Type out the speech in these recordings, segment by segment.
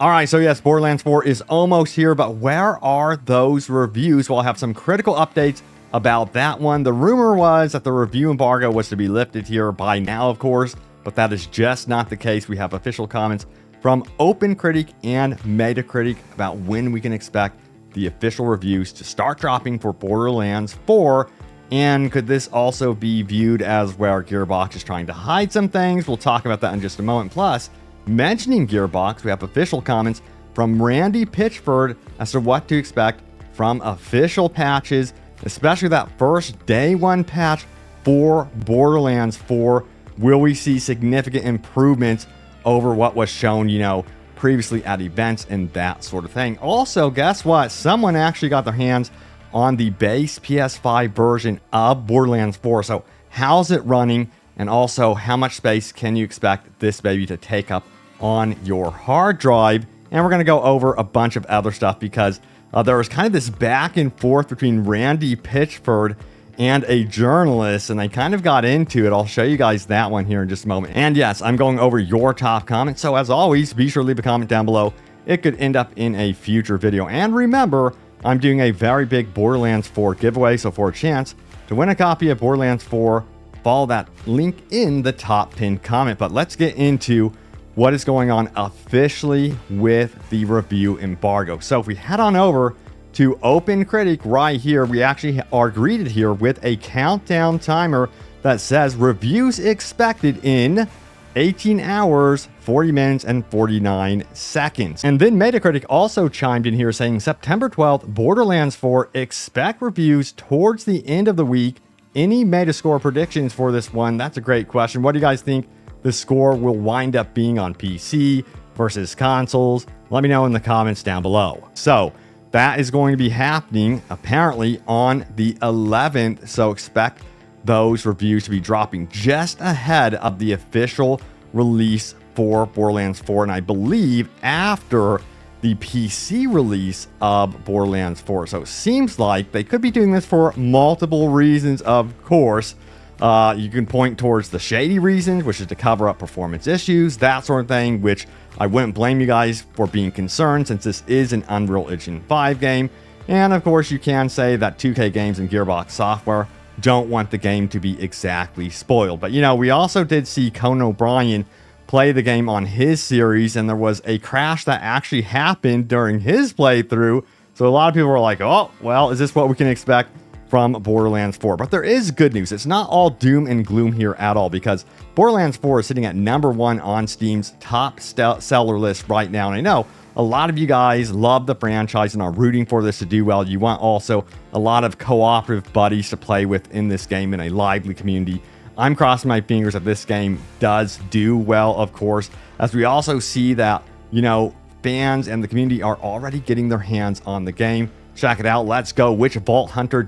All right, so yes, Borderlands 4 is almost here, but where are those reviews? Well, I'll have some critical updates about that one. The rumor was that the review embargo was to be lifted here by now, of course, but that is just not the case. We have official comments from OpenCritic and Metacritic about when we can expect the official reviews to start dropping for Borderlands 4. And could this also be viewed as where Gearbox is trying to hide some things? We'll talk about that in just a moment. Plus, mentioning Gearbox, we have official comments from Randy Pitchford as to what to expect from official patches, especially that first day one patch for Borderlands 4. Will we see significant improvements over what was shown, previously at events and that sort of thing? Also, guess what? Someone actually got their hands on the base PS5 version of Borderlands 4. So how's it running? And also, how much space can you expect this baby to take up on your hard drive? And we're going to go over a bunch of other stuff because there was kind of this back and forth between Randy Pitchford and a journalist, and they kind of got into it. I'll show you guys that one here in just a moment. And yes, I'm going over your top comments. So as always, be sure to leave a comment down below. It could end up in a future video. And remember, I'm doing a very big Borderlands 4 giveaway. So for a chance to win a copy of Borderlands 4, follow that link in the top pinned comment. But let's get into what is going on officially with the review embargo. So if we head on over to OpenCritic right here, we actually are greeted here with a countdown timer that says reviews expected in 18 hours, 40 minutes, and 49 seconds. And then Metacritic also chimed in here saying September 12th, Borderlands 4, expect reviews towards the end of the week. Any Metascore predictions for this one? That's a great question. What do you guys think the score will wind up being on PC versus consoles? Let me know in the comments down below. So that is going to be happening apparently on the 11th. So expect those reviews to be dropping just ahead of the official release for Borderlands 4. And I believe after the PC release of Borderlands 4. So it seems like they could be doing this for multiple reasons, of course. You can point towards the shady reasons, which is to cover up performance issues, that sort of thing, which I wouldn't blame you guys for being concerned since this is an Unreal Engine 5 game. And of course, you can say that 2K Games and Gearbox Software don't want the game to be exactly spoiled. But we also did see Conan O'Brien play the game on his series, and there was a crash that actually happened during his playthrough. So a lot of people were like, oh, well, is this what we can expect from Borderlands 4? But there is good news. It's not all doom and gloom here at all, because Borderlands 4 is sitting at #1 on Steam's top seller list right now. And I know a lot of you guys love the franchise and are rooting for this to do well. You want also a lot of cooperative buddies to play with in this game in a lively community. I'm crossing my fingers that this game does do well, of course, as we also see that, fans and the community are already getting their hands on the game. Check it out. Let's go. Which Vault Hunter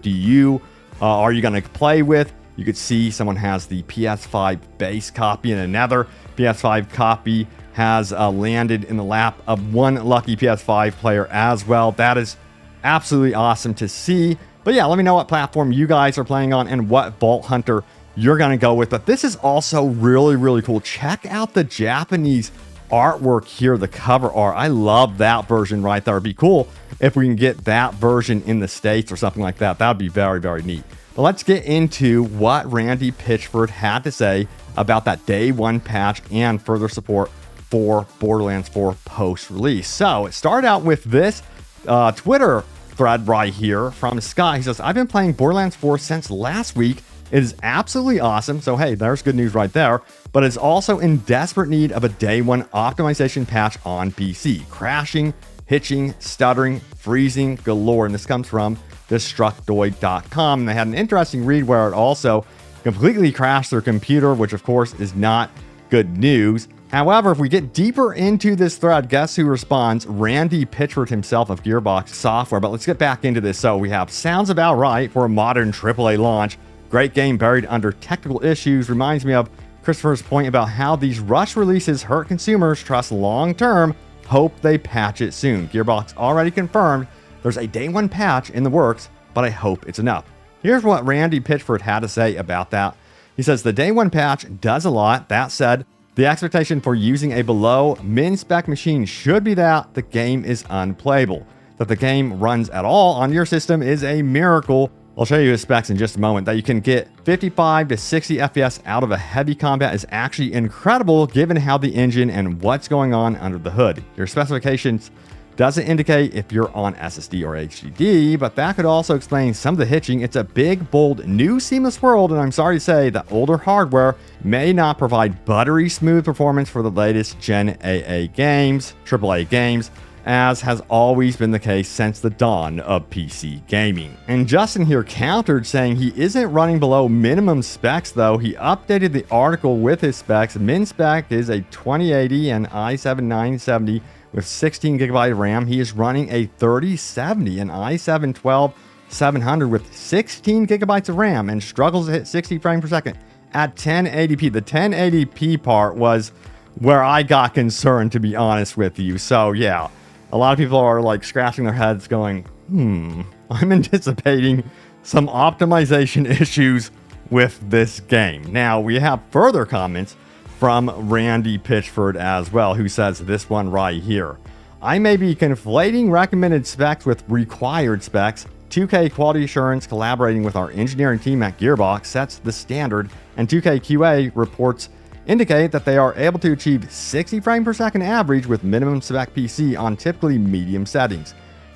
are you going to play with? You could see someone has the PS5 base copy and another PS5 copy has landed in the lap of one lucky PS5 player as well. That is absolutely awesome to see. But yeah, let me know what platform you guys are playing on and what Vault Hunter you're going to go with. But this is also really, really cool. Check out the Japanese artwork here, the cover art. I love that version right there. It'd be cool if we can get that version in the States or something like that. That would be very, very neat. But let's get into what Randy Pitchford had to say about that day one patch and further support for Borderlands 4 post-release. So it started out with this Twitter thread right here from Scott. He says, I've been playing Borderlands 4 since last week. It is absolutely awesome. So hey, there's good news right there. But it's also in desperate need of a day one optimization patch on PC. Crashing, hitching, stuttering, freezing galore. And this comes from Destructoid.com. And they had an interesting read where it also completely crashed their computer, which of course is not good news. However, if we get deeper into this thread, guess who responds? Randy Pitchford himself of Gearbox Software. But let's get back into this. So we have sounds about right for a modern AAA launch. Great game buried under technical issues. Reminds me of Christopher's point about how these rush releases hurt consumers. Trust long term. Hope they patch it soon. Gearbox already confirmed there's a day one patch in the works, but I hope it's enough. Here's what Randy Pitchford had to say about that. He says the day one patch does a lot. That said, The expectation for using a below min-spec machine should be that the game is unplayable. That the game runs at all on your system is a miracle. I'll show you the specs in just a moment. That you can get 55 to 60 FPS out of a heavy combat is actually incredible given how the engine and what's going on under the hood. Your specifications doesn't indicate if you're on SSD or HDD, but that could also explain some of the hitching. It's a big, bold, new seamless world, and I'm sorry to say that older hardware may not provide buttery smooth performance for the latest Gen AA games, AAA games, as has always been the case since the dawn of PC gaming. And Justin here countered, saying he isn't running below minimum specs though. He updated the article with his specs. Min spec is a 2080 and i7 970 with 16 gigabyte of RAM. He is running a 3070 and i7 12700 with 16 gigabytes of RAM and struggles to hit 60 frames per second at 1080p. The 1080p part was where I got concerned, to be honest with you. So yeah, a lot of people are like scratching their heads going, I'm anticipating some optimization issues with this game. Now we have further comments from Randy Pitchford as well, who says this one right here. I may be conflating recommended specs with required specs. 2K Quality Assurance, collaborating with our engineering team at Gearbox, sets the standard, and 2K QA reports indicate that they are able to achieve 60 frames per second average with minimum spec PC on typically medium settings.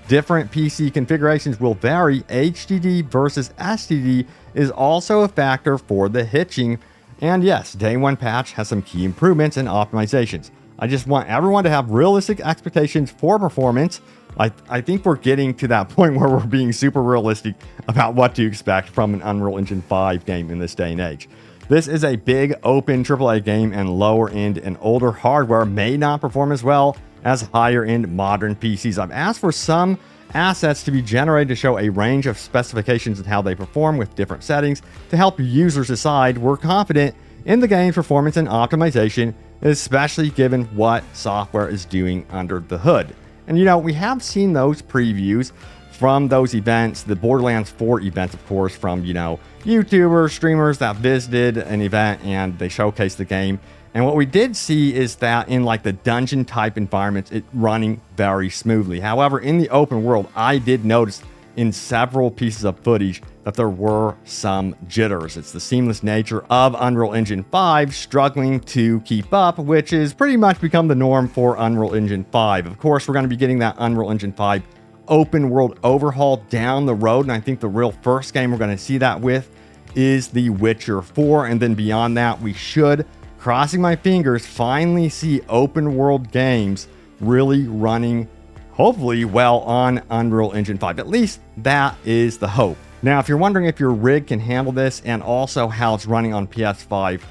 Different PC configurations will vary. HDD versus SSD is also a factor for the hitching. And yes, day one patch has some key improvements and optimizations. I just want everyone to have realistic expectations for performance. I think we're getting to that point where we're being super realistic about what to expect from an Unreal Engine 5 game in this day and age. This is a big open AAA game, and lower end and older hardware may not perform as well as higher end modern PCs. I've asked for some assets to be generated to show a range of specifications and how they perform with different settings to help users decide. We're confident in the game's performance and optimization, especially given what software is doing under the hood. And you know, we have seen those previews from those events, the Borderlands 4 events, of course, from, you know, YouTubers, streamers that visited an event and they showcased the game. And what we did see is that in like the dungeon type environments, it running very smoothly. However, in the open world, I did notice in several pieces of footage that there were some jitters. It's the seamless nature of Unreal Engine 5 struggling to keep up, which is pretty much become the norm for Unreal Engine 5. Of course, we're going to be getting that Unreal Engine 5 open world overhaul down the road, and I think the real first game we're going to see that with is The Witcher 4, and then beyond that, we should, crossing my fingers, finally see open world games really running hopefully well on Unreal Engine 5. At least that is the hope. Now, if you're wondering if your rig can handle this and also how it's running on PS5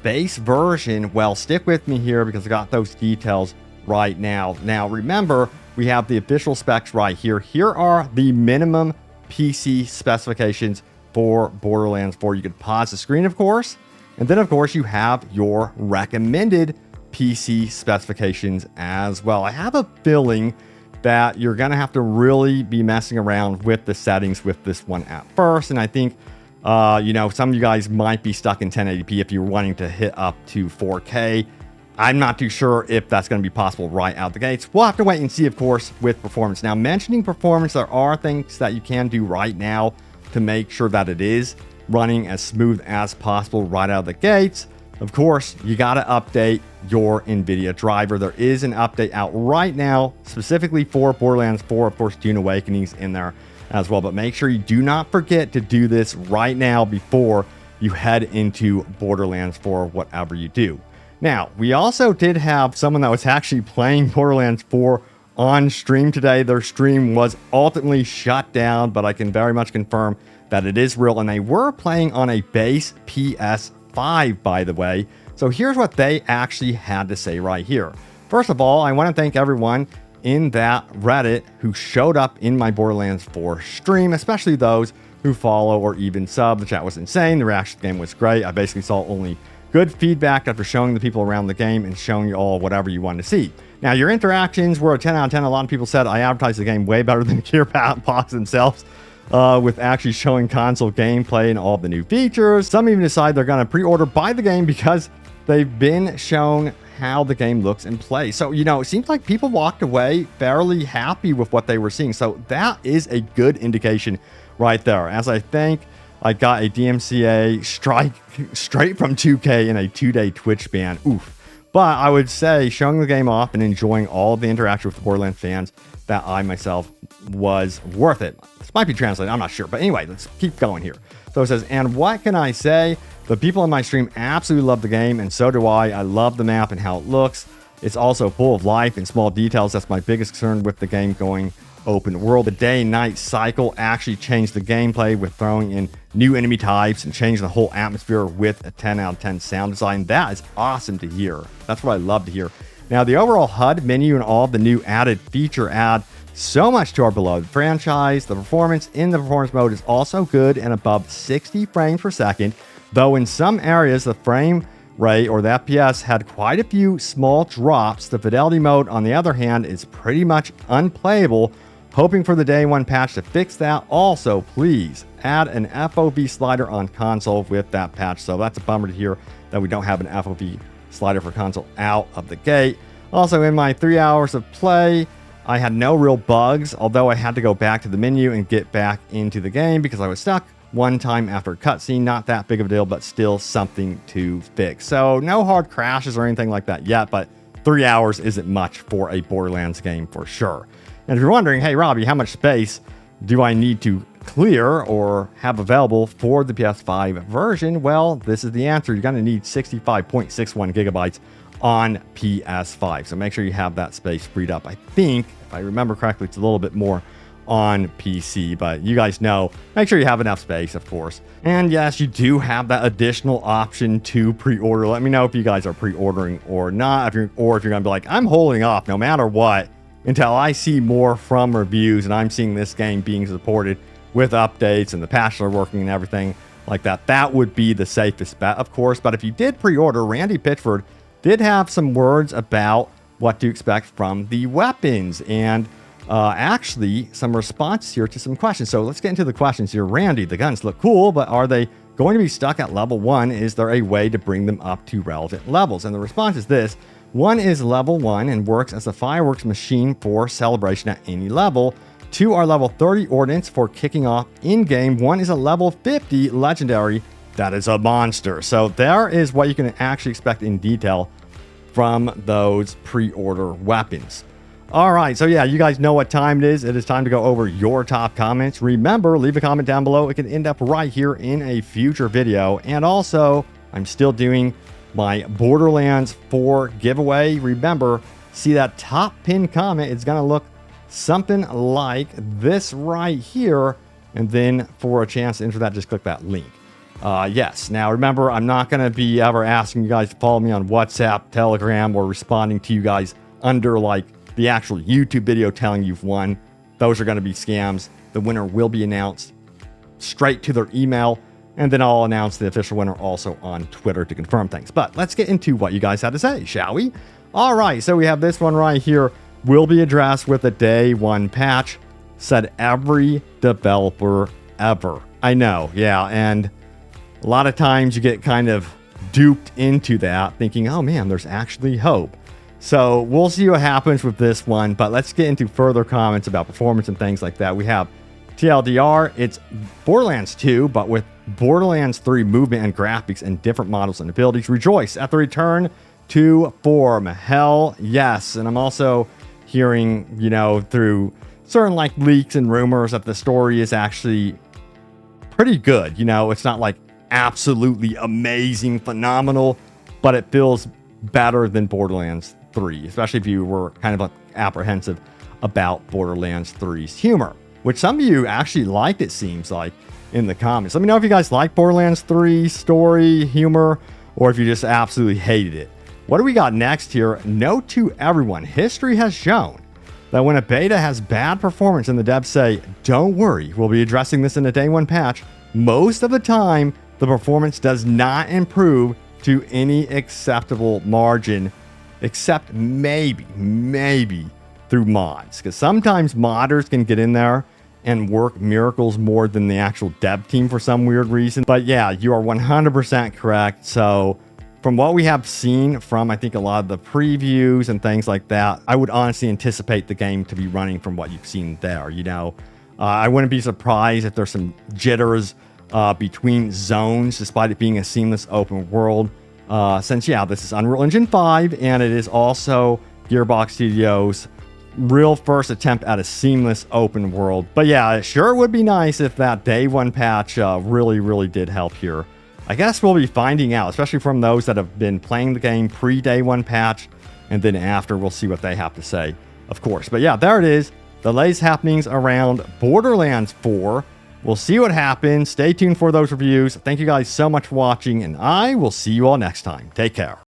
base version, well, stick with me here because I got those details right now. Now, remember, we have the official specs right here. Here are the minimum PC specifications for Borderlands 4. You could pause the screen, of course, and then, of course, you have your recommended PC specifications as well. I have a feeling that you're going to have to really be messing around with the settings with this one at first. And I think, you know, some of you guys might be stuck in 1080p if you're wanting to hit up to 4K. I'm not too sure if that's going to be possible right out the gates. We'll have to wait and see, of course, with performance. Now, mentioning performance, there are things that you can do right now to make sure that it is running as smooth as possible right out of the gates. Of course, you got to update your NVIDIA driver. There is an update out right now, specifically for Borderlands 4. Of course, Dune Awakening's in there as well. But make sure you do not forget to do this right now before you head into Borderlands 4, whatever you do. Now, we also did have someone that was actually playing Borderlands 4 on stream today. Their stream was ultimately shut down, but I can very much confirm that it is real. And they were playing on a base PS5, by the way. So here's what they actually had to say right here. First of all, I want to thank everyone in that Reddit who showed up in my Borderlands 4 stream, especially those who follow or even sub. The chat was insane. The reaction to the game was great. I basically saw only good feedback after showing the people around the game and showing you all whatever you wanted to see. Now, your interactions were a 10 out of 10. A lot of people said I advertised the game way better than Gearbox themselves, with actually showing console gameplay and all the new features. Some even decide they're going to pre-order buy the game because they've been shown how the game looks and plays. So, you know, it seems like people walked away fairly happy with what they were seeing. So that is a good indication right there. As I think I got a DMCA strike straight from 2K in a 2-day Twitch ban. Oof. But I would say showing the game off and enjoying all the interaction with the Borderlands fans, that I myself was worth it. This might be translated, I'm not sure. But anyway, let's keep going here. So it says, and what can I say? The people on my stream absolutely love the game, and so do I. I love the map and how it looks. It's also full of life and small details. That's my biggest concern with the game going open world. The day-night cycle actually changed the gameplay with throwing in new enemy types and changing the whole atmosphere with a 10 out of 10 sound design. That is awesome to hear. That's what I love to hear. Now, the overall HUD menu and all of the new added feature add so much to our beloved franchise. The performance in the performance mode is also good and above 60 frames per second, though in some areas the frame rate or the FPS had quite a few small drops. The fidelity mode, on the other hand, is pretty much unplayable. Hoping for the day one patch to fix that. Also, please add an FOV slider on console with that patch. So that's a bummer to hear that we don't have an FOV slider for console out of the gate. Also, in my 3 hours of play, I had no real bugs, although I had to go back to the menu and get back into the game because I was stuck one time after a cutscene. Not that big of a deal, but still something to fix. So no hard crashes or anything like that yet, but 3 hours isn't much for a Borderlands game for sure. And if you're wondering, hey, Robbie, how much space do I need to clear or have available for the PS5 version? Well, this is the answer. You're going to need 65.61 gigabytes on PS5. So make sure you have that space freed up. I think, if I remember correctly, it's a little bit more on PC, but you guys know, make sure you have enough space, of course. And yes, you do have that additional option to pre-order. Let me know if you guys are pre-ordering or not, or if you're going to be like, I'm holding off no matter what until I see more from reviews and I'm seeing this game being supported with updates and the patches are working and everything like that. That would be the safest bet, of course. But if you did pre-order, Randy Pitchford did have some words about what to expect from the weapons and actually some responses here to some questions. So let's get into the questions here. Randy, the guns look cool, but are they going to be stuck at level 1? Is there a way to bring them up to relevant levels? And the response is this. 1 is level 1 and works as a fireworks machine for celebration at any level. 2 are level 30 ordnance for kicking off in-game. 1 is a level 50 legendary. That is a monster. So there is what you can actually expect in detail from those pre-order weapons. All right, so yeah, you guys know what time it is. It is time to go over your top comments. Remember, leave a comment down below. It can end up right here in a future video. And also, I'm still doing my Borderlands 4 giveaway. Remember, see that top pinned comment? It's going to look something like this right here. And then for a chance to enter that, just click that link. Yes. Now, remember, I'm not going to be ever asking you guys to follow me on WhatsApp, Telegram, or responding to you guys under like the actual YouTube video telling you've won. Those are going to be scams. The winner will be announced straight to their email. And then I'll announce the official winner also on Twitter to confirm things. But let's get into what you guys had to say, shall we? All right, so we have this one right here. Will be addressed with a day one patch, said every developer ever. I know, yeah, and a lot of times you get kind of duped into that, thinking, oh man, there's actually hope. So we'll see what happens with this one, but let's get into further comments about performance and things like that. We have TLDR, it's Borderlands 2, but with Borderlands 3 movement and graphics and different models and abilities. Rejoice at the return to form. Hell yes. And I'm also hearing, you know, through certain like leaks and rumors that the story is actually pretty good. You know, it's not like absolutely amazing, phenomenal, but it feels better than Borderlands 3, especially if you were kind of like apprehensive about Borderlands 3's humor, which some of you actually liked, it seems like, in the comments. Let me know if you guys like Borderlands 3 story, humor, or if you just absolutely hated it. What do we got next here? Note to everyone, history has shown that when a beta has bad performance and the devs say, don't worry, we'll be addressing this in a day one patch, most of the time, the performance does not improve to any acceptable margin, except maybe through mods. Because sometimes modders can get in there and work miracles more than the actual dev team for some weird reason. But yeah, you are 100% correct. So from what we have seen from, I think, a lot of the previews and things like that, I would honestly anticipate the game to be running from what you've seen there. You know, I wouldn't be surprised if there's some jitters between zones, despite it being a seamless open world. Since, yeah, this is Unreal Engine 5, and it is also Gearbox Studios' real first attempt at a seamless open world. But yeah, it sure would be nice if that day one patch really did help here. I guess we'll be finding out, especially from those that have been playing the game pre-day one patch, and then after we'll see what they have to say, of course. But yeah, there it is. The latest happenings around Borderlands 4. We'll see what happens. Stay tuned for those reviews. Thank you guys so much for watching, and I will see you all next time. Take care.